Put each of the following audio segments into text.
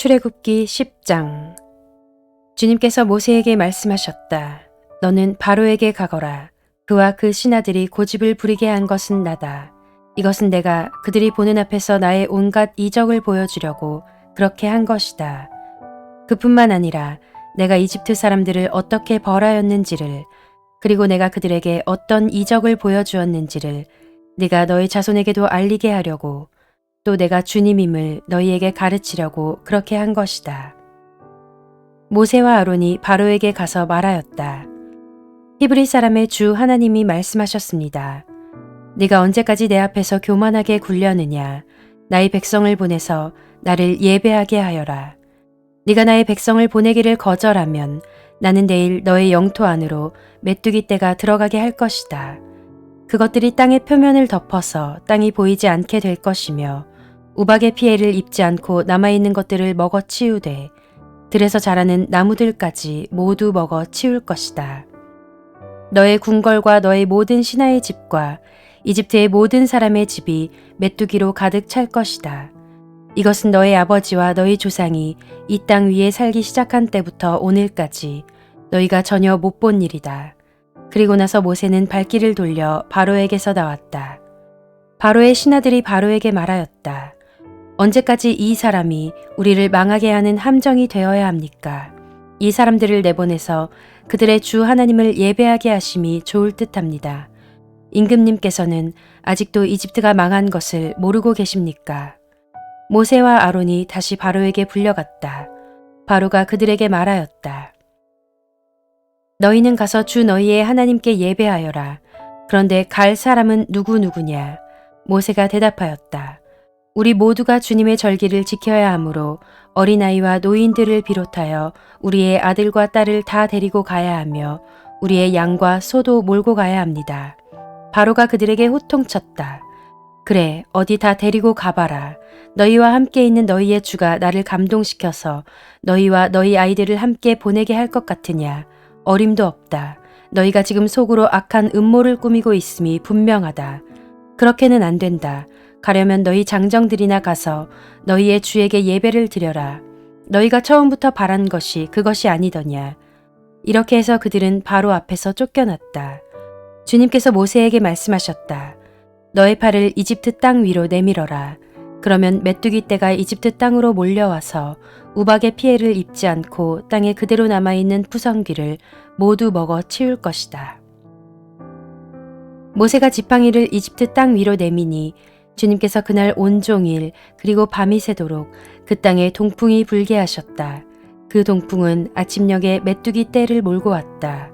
출애굽기 10장. 주님께서 모세에게 말씀하셨다. 너는 바로에게 가거라. 그와 그 신하들이 고집을 부리게 한 것은 나다. 이것은 내가 그들이 보는 앞에서 나의 온갖 이적을 보여주려고 그렇게 한 것이다. 그뿐만 아니라 내가 이집트 사람들을 어떻게 벌하였는지를, 그리고 내가 그들에게 어떤 이적을 보여주었는지를 네가 너희 자손에게도 알리게 하려고, 또 내가 주님임을 너희에게 가르치려고 그렇게 한 것이다. 모세와 아론이 바로에게 가서 말하였다. 히브리 사람의 주 하나님이 말씀하셨습니다. 네가 언제까지 내 앞에서 교만하게 굴려느냐. 나의 백성을 보내서 나를 예배하게 하여라. 네가 나의 백성을 보내기를 거절하면 나는 내일 너의 영토 안으로 메뚜기 떼가 들어가게 할 것이다. 그것들이 땅의 표면을 덮어서 땅이 보이지 않게 될 것이며 우박의 피해를 입지 않고 남아있는 것들을 먹어 치우되 들에서 자라는 나무들까지 모두 먹어 치울 것이다. 너의 궁궐과 너의 모든 신하의 집과 이집트의 모든 사람의 집이 메뚜기로 가득 찰 것이다. 이것은 너의 아버지와 너희 조상이 이 땅 위에 살기 시작한 때부터 오늘까지 너희가 전혀 못 본 일이다. 그리고 나서 모세는 발길을 돌려 바로에게서 나왔다. 바로의 신하들이 바로에게 말하였다. 언제까지 이 사람이 우리를 망하게 하는 함정이 되어야 합니까? 이 사람들을 내보내서 그들의 주 하나님을 예배하게 하심이 좋을 듯합니다. 임금님께서는 아직도 이집트가 망한 것을 모르고 계십니까? 모세와 아론이 다시 바로에게 불려갔다. 바로가 그들에게 말하였다. 너희는 가서 주 너희의 하나님께 예배하여라. 그런데 갈 사람은 누구냐? 모세가 대답하였다. 우리 모두가 주님의 절기를 지켜야 하므로 어린아이와 노인들을 비롯하여 우리의 아들과 딸을 다 데리고 가야 하며 우리의 양과 소도 몰고 가야 합니다. 바로가 그들에게 호통쳤다. 그래, 어디 다 데리고 가봐라. 너희와 함께 있는 너희의 주가 나를 감동시켜서 너희와 너희 아이들을 함께 보내게 할 것 같으냐? 어림도 없다. 너희가 지금 속으로 악한 음모를 꾸미고 있음이 분명하다. 그렇게는 안 된다. 가려면 너희 장정들이나 가서 너희의 주에게 예배를 드려라. 너희가 처음부터 바란 것이 그것이 아니더냐. 이렇게 해서 그들은 바로 앞에서 쫓겨났다. 주님께서 모세에게 말씀하셨다. 너의 팔을 이집트 땅 위로 내밀어라. 그러면 메뚜기 떼가 이집트 땅으로 몰려와서 우박의 피해를 입지 않고 땅에 그대로 남아있는 푸성귀를 모두 먹어 치울 것이다. 모세가 지팡이를 이집트 땅 위로 내미니 주님께서 그날 온종일 그리고 밤이 새도록 그 땅에 동풍이 불게 하셨다. 그 동풍은 아침녘에 메뚜기 떼를 몰고 왔다.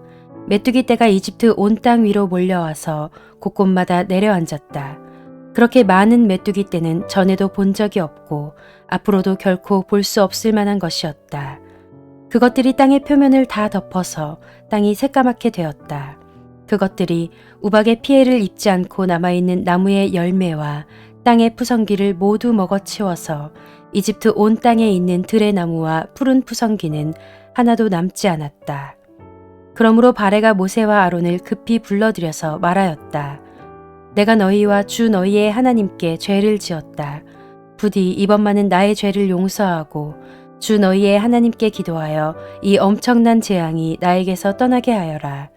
메뚜기 떼가 이집트 온 땅 위로 몰려와서 곳곳마다 내려앉았다. 그렇게 많은 메뚜기 떼는 전에도 본 적이 없고 앞으로도 결코 볼 수 없을 만한 것이었다. 그것들이 땅의 표면을 다 덮어서 땅이 새까맣게 되었다. 그것들이 우박의 피해를 입지 않고 남아있는 나무의 열매와 땅의 푸성귀를 모두 먹어치워서 이집트 온 땅에 있는 들의 나무와 푸른 푸성귀는 하나도 남지 않았다. 그러므로 바레가 모세와 아론을 급히 불러들여서 말하였다. 내가 너희와 주 너희의 하나님께 죄를 지었다. 부디 이번만은 나의 죄를 용서하고 주 너희의 하나님께 기도하여 이 엄청난 재앙이 나에게서 떠나게 하여라.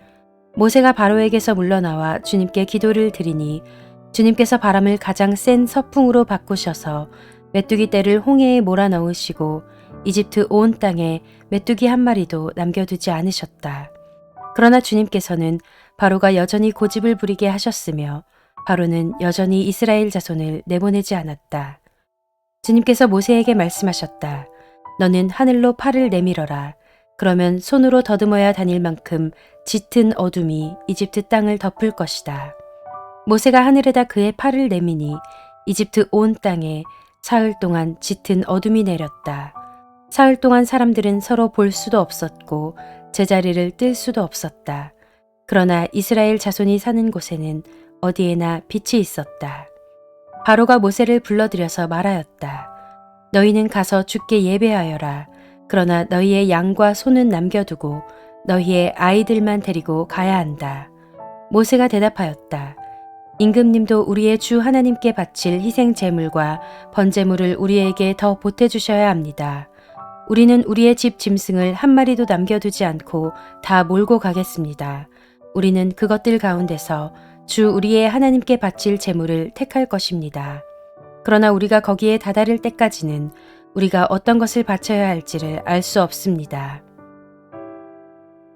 모세가 바로에게서 물러나와 주님께 기도를 드리니 주님께서 바람을 가장 센 서풍으로 바꾸셔서 메뚜기 떼를 홍해에 몰아넣으시고 이집트 온 땅에 메뚜기 한 마리도 남겨두지 않으셨다. 그러나 주님께서는 바로가 여전히 고집을 부리게 하셨으며 바로는 여전히 이스라엘 자손을 내보내지 않았다. 주님께서 모세에게 말씀하셨다. 너는 하늘로 팔을 내밀어라. 그러면 손으로 더듬어야 다닐 만큼 짙은 어둠이 이집트 땅을 덮을 것이다. 모세가 하늘에다 그의 팔을 내미니 이집트 온 땅에 사흘 동안 짙은 어둠이 내렸다. 사흘 동안 사람들은 서로 볼 수도 없었고 제자리를 뜰 수도 없었다. 그러나 이스라엘 자손이 사는 곳에는 어디에나 빛이 있었다. 바로가 모세를 불러들여서 말하였다. 너희는 가서 주께 예배하여라. 그러나 너희의 양과 소는 남겨두고 너희의 아이들만 데리고 가야 한다. 모세가 대답하였다. 임금님도 우리의 주 하나님께 바칠 희생 제물과 번제물을 우리에게 더 보태주셔야 합니다. 우리는 우리의 집 짐승을 한 마리도 남겨두지 않고 다 몰고 가겠습니다. 우리는 그것들 가운데서 주 우리의 하나님께 바칠 제물을 택할 것입니다. 그러나 우리가 거기에 다다를 때까지는 우리가 어떤 것을 바쳐야 할지를 알 수 없습니다.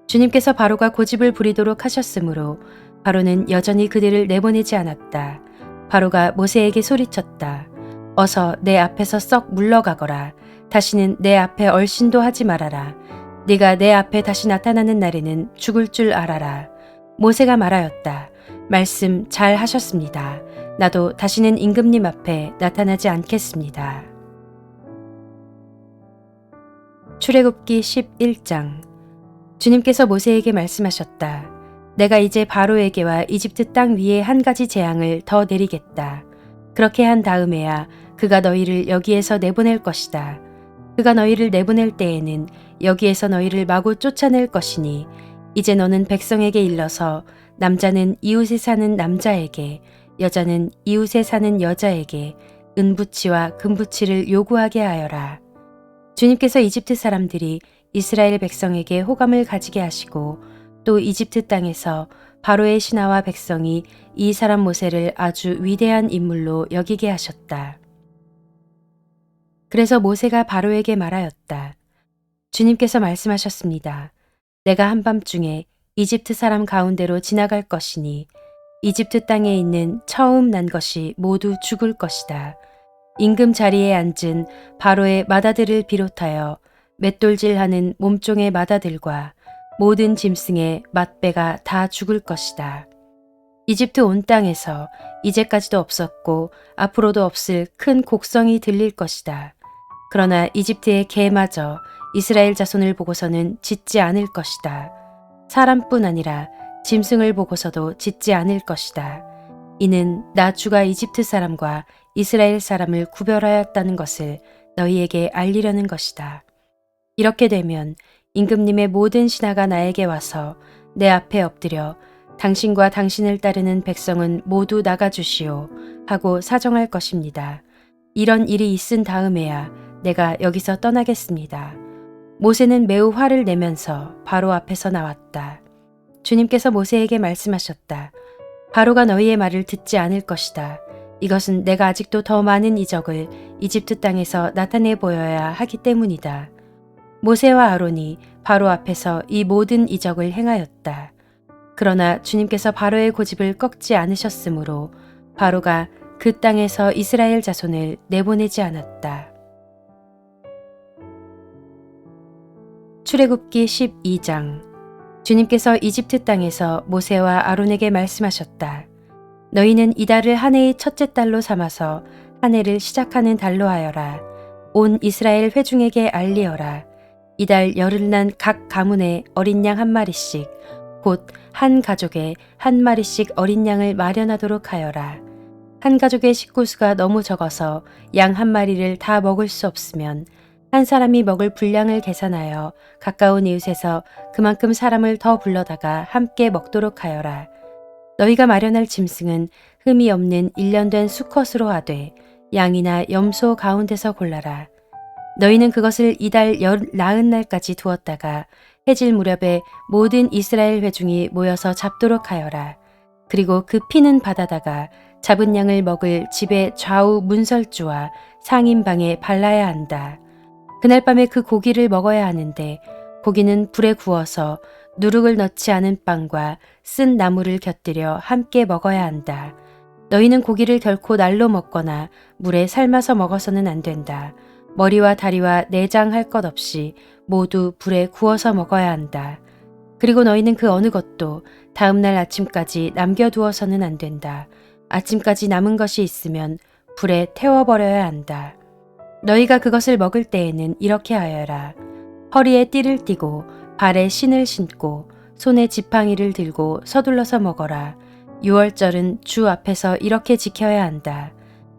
주님께서 바로가 고집을 부리도록 하셨으므로 바로는 여전히 그들을 내보내지 않았다. 바로가 모세에게 소리쳤다. 어서 내 앞에서 썩 물러가거라. 다시는 내 앞에 얼씬도 하지 말아라. 네가 내 앞에 다시 나타나는 날에는 죽을 줄 알아라. 모세가 말하였다. 말씀 잘 하셨습니다. 나도 다시는 임금님 앞에 나타나지 않겠습니다. 출애굽기 11장. 주님께서 모세에게 말씀하셨다. 내가 이제 바로에게와 이집트 땅 위에 한 가지 재앙을 더 내리겠다. 그렇게 한 다음에야 그가 너희를 여기에서 내보낼 것이다. 그가 너희를 내보낼 때에는 여기에서 너희를 마구 쫓아낼 것이니 이제 너는 백성에게 일러서 남자는 이웃에 사는 남자에게, 여자는 이웃에 사는 여자에게 은부치와 금부치를 요구하게 하여라. 주님께서 이집트 사람들이 이스라엘 백성에게 호감을 가지게 하시고 또 이집트 땅에서 바로의 신하와 백성이 이 사람 모세를 아주 위대한 인물로 여기게 하셨다. 그래서 모세가 바로에게 말하였다. 주님께서 말씀하셨습니다. 내가 한밤중에 이집트 사람 가운데로 지나갈 것이니 이집트 땅에 있는 처음 난 것이 모두 죽을 것이다. 임금 자리에 앉은 바로의 마다들을 비롯하여 맷돌질하는 몸종의 마다들과 모든 짐승의 맏배가 다 죽을 것이다. 이집트 온 땅에서 이제까지도 없었고 앞으로도 없을 큰 곡성이 들릴 것이다. 그러나 이집트의 개마저 이스라엘 자손을 보고서는 짖지 않을 것이다. 사람뿐 아니라 짐승을 보고서도 짖지 않을 것이다. 이는 나 주가 이집트 사람과 이스라엘 사람을 구별하였다는 것을 너희에게 알리려는 것이다. 이렇게 되면 임금님의 모든 신하가 나에게 와서 내 앞에 엎드려 당신과 당신을 따르는 백성은 모두 나가주시오 하고 사정할 것입니다. 이런 일이 있은 다음에야 내가 여기서 떠나겠습니다. 모세는 매우 화를 내면서 바로 앞에서 나왔다. 주님께서 모세에게 말씀하셨다. 바로가 너희의 말을 듣지 않을 것이다. 이것은 내가 아직도 더 많은 이적을 이집트 땅에서 나타내 보여야 하기 때문이다. 모세와 아론이 바로 앞에서 이 모든 이적을 행하였다. 그러나 주님께서 바로의 고집을 꺾지 않으셨으므로 바로가 그 땅에서 이스라엘 자손을 내보내지 않았다. 출애굽기 12장. 주님께서 이집트 땅에서 모세와 아론에게 말씀하셨다. 너희는 이달을 한 해의 첫째 달로 삼아서 한 해를 시작하는 달로 하여라. 온 이스라엘 회중에게 알리어라. 이달 열흘 난 각 가문에 어린 양 한 마리씩, 곧 한 가족에 한 마리씩 어린 양을 마련하도록 하여라. 한 가족의 식구수가 너무 적어서 양 한 마리를 다 먹을 수 없으면 한 사람이 먹을 분량을 계산하여 가까운 이웃에서 그만큼 사람을 더 불러다가 함께 먹도록 하여라. 너희가 마련할 짐승은 흠이 없는 1년 된 수컷으로 하되 양이나 염소 가운데서 골라라. 너희는 그것을 이달 나흔 날까지 두었다가 해질 무렵에 모든 이스라엘 회중이 모여서 잡도록 하여라. 그리고 그 피는 받아다가 잡은 양을 먹을 집의 좌우 문설주와 상인방에 발라야 한다. 그날 밤에 그 고기를 먹어야 하는데 고기는 불에 구워서 누룩을 넣지 않은 빵과 쓴 나물을 곁들여 함께 먹어야 한다. 너희는 고기를 결코 날로 먹거나 물에 삶아서 먹어서는 안 된다. 머리와 다리와 내장 할 것 없이 모두 불에 구워서 먹어야 한다. 그리고 너희는 그 어느 것도 다음날 아침까지 남겨두어서는 안 된다. 아침까지 남은 것이 있으면 불에 태워버려야 한다. 너희가 그것을 먹을 때에는 이렇게 하여라. 허리에 띠를 띠고 발에 신을 신고 손에 지팡이를 들고 서둘러서 먹어라. 유월절은 주 앞에서 이렇게 지켜야 한다.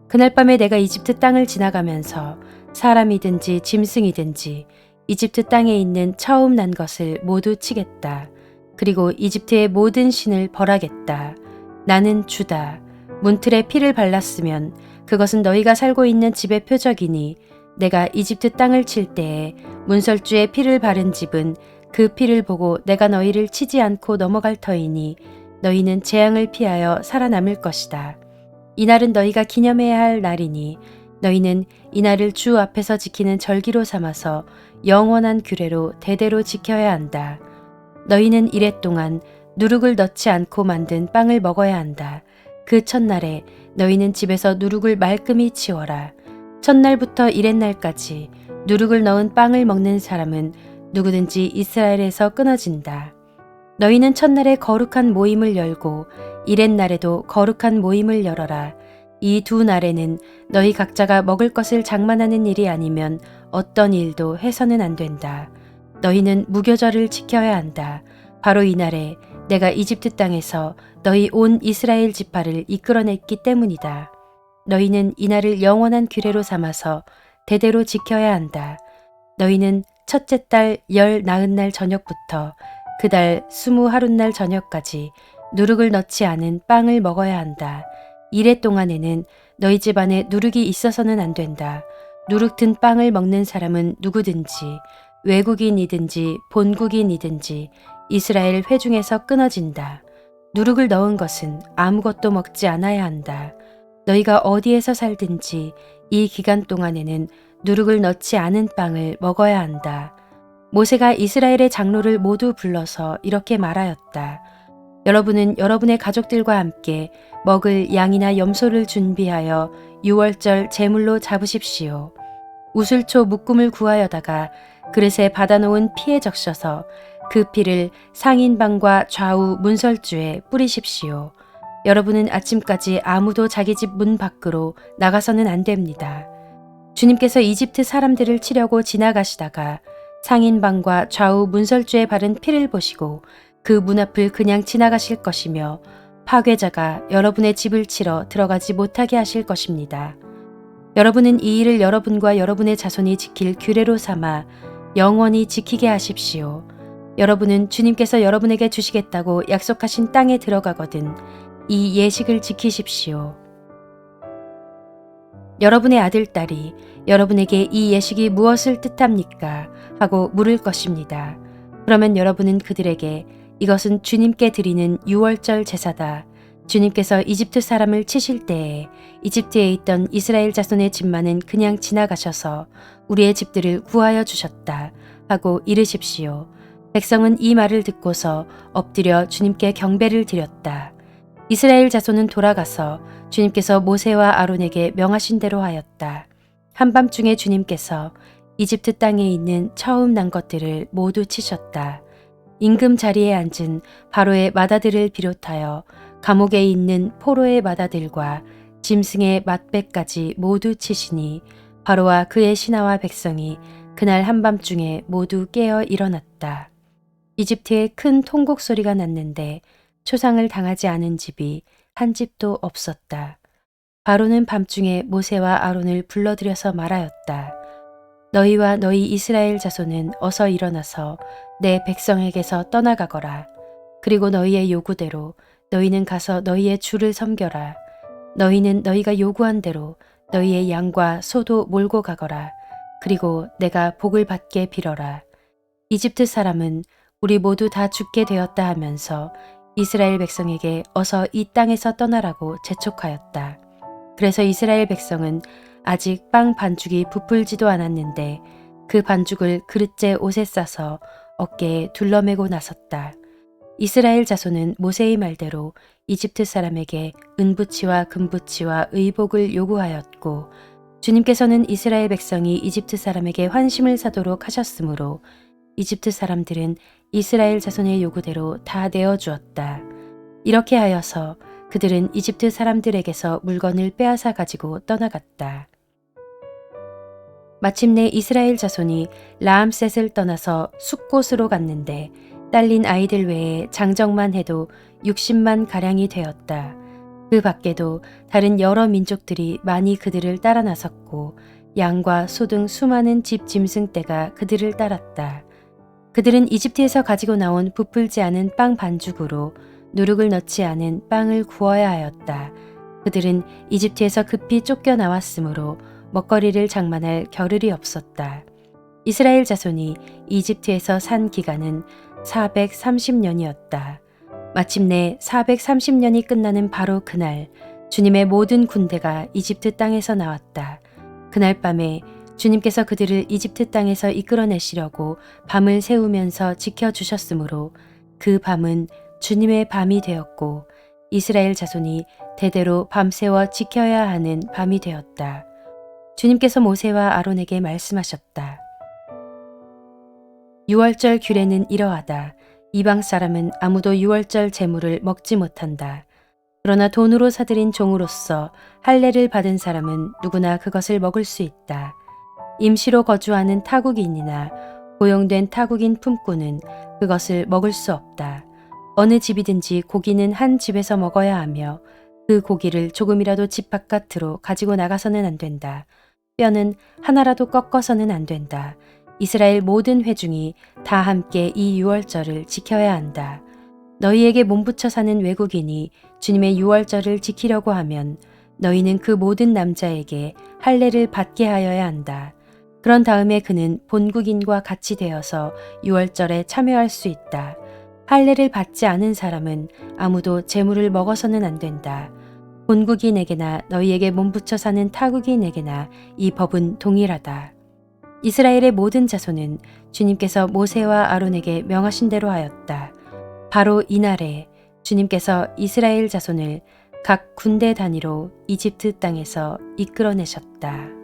그날 밤에 내가 이집트 땅을 지나가면서 사람이든지 짐승이든지 이집트 땅에 있는 처음 난 것을 모두 치겠다. 그리고 이집트의 모든 신을 벌하겠다. 나는 주다. 문틀에 피를 발랐으면 그것은 너희가 살고 있는 집의 표적이니 내가 이집트 땅을 칠 때에 문설주에 피를 바른 집은 그 피를 보고 내가 너희를 치지 않고 넘어갈 터이니 너희는 재앙을 피하여 살아남을 것이다. 이날은 너희가 기념해야 할 날이니 너희는 이날을 주 앞에서 지키는 절기로 삼아서 영원한 규례로 대대로 지켜야 한다. 너희는 이래 동안 누룩을 넣지 않고 만든 빵을 먹어야 한다. 그 첫날에 너희는 집에서 누룩을 말끔히 치워라. 첫날부터 이렛날까지 누룩을 넣은 빵을 먹는 사람은 누구든지 이스라엘에서 끊어진다. 너희는 첫날에 거룩한 모임을 열고 이렛날에도 거룩한 모임을 열어라. 이 두 날에는 너희 각자가 먹을 것을 장만하는 일이 아니면 어떤 일도 해서는 안 된다. 너희는 무교절을 지켜야 한다. 바로 이 날에 내가 이집트 땅에서 너희 온 이스라엘 지파를 이끌어냈기 때문이다. 너희는 이 날을 영원한 규례로 삼아서 대대로 지켜야 한다. 너희는 첫째 달 열 나흔 날 저녁부터 그 달 20하룻날 저녁까지 누룩을 넣지 않은 빵을 먹어야 한다. 이래 동안에는 너희 집 안에 누룩이 있어서는 안 된다. 누룩 든 빵을 먹는 사람은 누구든지 외국인이든지 본국인이든지 이스라엘 회중에서 끊어진다. 누룩을 넣은 것은 아무것도 먹지 않아야 한다. 너희가 어디에서 살든지 이 기간 동안에는 누룩을 넣지 않은 빵을 먹어야 한다. 모세가 이스라엘의 장로를 모두 불러서 이렇게 말하였다. 여러분은 여러분의 가족들과 함께 먹을 양이나 염소를 준비하여 유월절 제물로 잡으십시오. 우슬초 묶음을 구하여다가 그릇에 받아놓은 피에 적셔서 그 피를 상인방과 좌우 문설주에 뿌리십시오. 여러분은 아침까지 아무도 자기 집 문 밖으로 나가서는 안 됩니다. 주님께서 이집트 사람들을 치려고 지나가시다가 상인방과 좌우 문설주에 바른 피를 보시고 그 문 앞을 그냥 지나가실 것이며 파괴자가 여러분의 집을 치러 들어가지 못하게 하실 것입니다. 여러분은 이 일을 여러분과 여러분의 자손이 지킬 규례로 삼아 영원히 지키게 하십시오. 여러분은 주님께서 여러분에게 주시겠다고 약속하신 땅에 들어가거든 이 예식을 지키십시오. 여러분의 아들, 딸이 여러분에게 이 예식이 무엇을 뜻합니까? 하고 물을 것입니다. 그러면 여러분은 그들에게 이것은 주님께 드리는 유월절 제사다. 주님께서 이집트 사람을 치실 때에 이집트에 있던 이스라엘 자손의 집만은 그냥 지나가셔서 우리의 집들을 구하여 주셨다. 하고 이르십시오. 백성은 이 말을 듣고서 엎드려 주님께 경배를 드렸다. 이스라엘 자손은 돌아가서 주님께서 모세와 아론에게 명하신 대로 하였다. 한밤중에 주님께서 이집트 땅에 있는 처음 난 것들을 모두 치셨다. 임금 자리에 앉은 바로의 맏아들을 비롯하여 감옥에 있는 포로의 맏아들과 짐승의 맏배까지 모두 치시니 바로와 그의 신하와 백성이 그날 한밤중에 모두 깨어 일어났다. 이집트에 큰 통곡 소리가 났는데 초상을 당하지 않은 집이 한 집도 없었다. 바로는 밤중에 모세와 아론을 불러들여서 말하였다. 너희와 너희 이스라엘 자손은 어서 일어나서 내 백성에게서 떠나가거라. 그리고 너희의 요구대로 너희는 가서 너희의 주를 섬겨라. 너희는 너희가 요구한 대로 너희의 양과 소도 몰고 가거라. 그리고 내가 복을 받게 빌어라. 이집트 사람은 우리 모두 다 죽게 되었다 하면서 이스라엘 백성에게 어서 이 땅에서 떠나라고 재촉하였다. 그래서 이스라엘 백성은 아직 빵 반죽이 부풀지도 않았는데 그 반죽을 그릇째 옷에 싸서 어깨에 둘러매고 나섰다. 이스라엘 자손은 모세의 말대로 이집트 사람에게 은부치와 금부치와 의복을 요구하였고 주님께서는 이스라엘 백성이 이집트 사람에게 환심을 사도록 하셨으므로 이집트 사람들은 이스라엘 자손의 요구대로 다 내어주었다. 이렇게 하여서 그들은 이집트 사람들에게서 물건을 빼앗아 가지고 떠나갔다. 마침내 이스라엘 자손이 라암셋을 떠나서 숫곳으로 갔는데 딸린 아이들 외에 장정만 해도 60만 가량이 되었다. 그 밖에도 다른 여러 민족들이 많이 그들을 따라 나섰고 양과 소 등 수많은 집 짐승 떼가 그들을 따랐다. 그들은 이집트에서 가지고 나온 부풀지 않은 빵 반죽으로 누룩을 넣지 않은 빵을 구워야 하였다. 그들은 이집트에서 급히 쫓겨나왔으므로 먹거리를 장만할 겨를이 없었다. 이스라엘 자손이 이집트에서 산 기간은 430년이었다. 마침내 430년이 끝나는 바로 그날 주님의 모든 군대가 이집트 땅에서 나왔다. 그날 밤에 주님께서 그들을 이집트 땅에서 이끌어내시려고 밤을 새우면서 지켜주셨으므로 그 밤은 주님의 밤이 되었고 이스라엘 자손이 대대로 밤새워 지켜야 하는 밤이 되었다. 주님께서 모세와 아론에게 말씀하셨다. 유월절 규례는 이러하다. 이방 사람은 아무도 유월절 제물을 먹지 못한다. 그러나 돈으로 사들인 종으로서 할례를 받은 사람은 누구나 그것을 먹을 수 있다. 임시로 거주하는 타국인이나 고용된 타국인 품꾼은 그것을 먹을 수 없다. 어느 집이든지 고기는 한 집에서 먹어야 하며 그 고기를 조금이라도 집 바깥으로 가지고 나가서는 안 된다. 뼈는 하나라도 꺾어서는 안 된다. 이스라엘 모든 회중이 다 함께 이 유월절을 지켜야 한다. 너희에게 몸붙여 사는 외국인이 주님의 유월절을 지키려고 하면 너희는 그 모든 남자에게 할례를 받게 하여야 한다. 그런 다음에 그는 본국인과 같이 되어서 유월절에 참여할 수 있다. 할례를 받지 않은 사람은 아무도 제물을 먹어서는 안 된다. 본국인에게나 너희에게 몸붙여 사는 타국인에게나 이 법은 동일하다. 이스라엘의 모든 자손은 주님께서 모세와 아론에게 명하신 대로 하였다. 바로 이날에 주님께서 이스라엘 자손을 각 군대 단위로 이집트 땅에서 이끌어내셨다.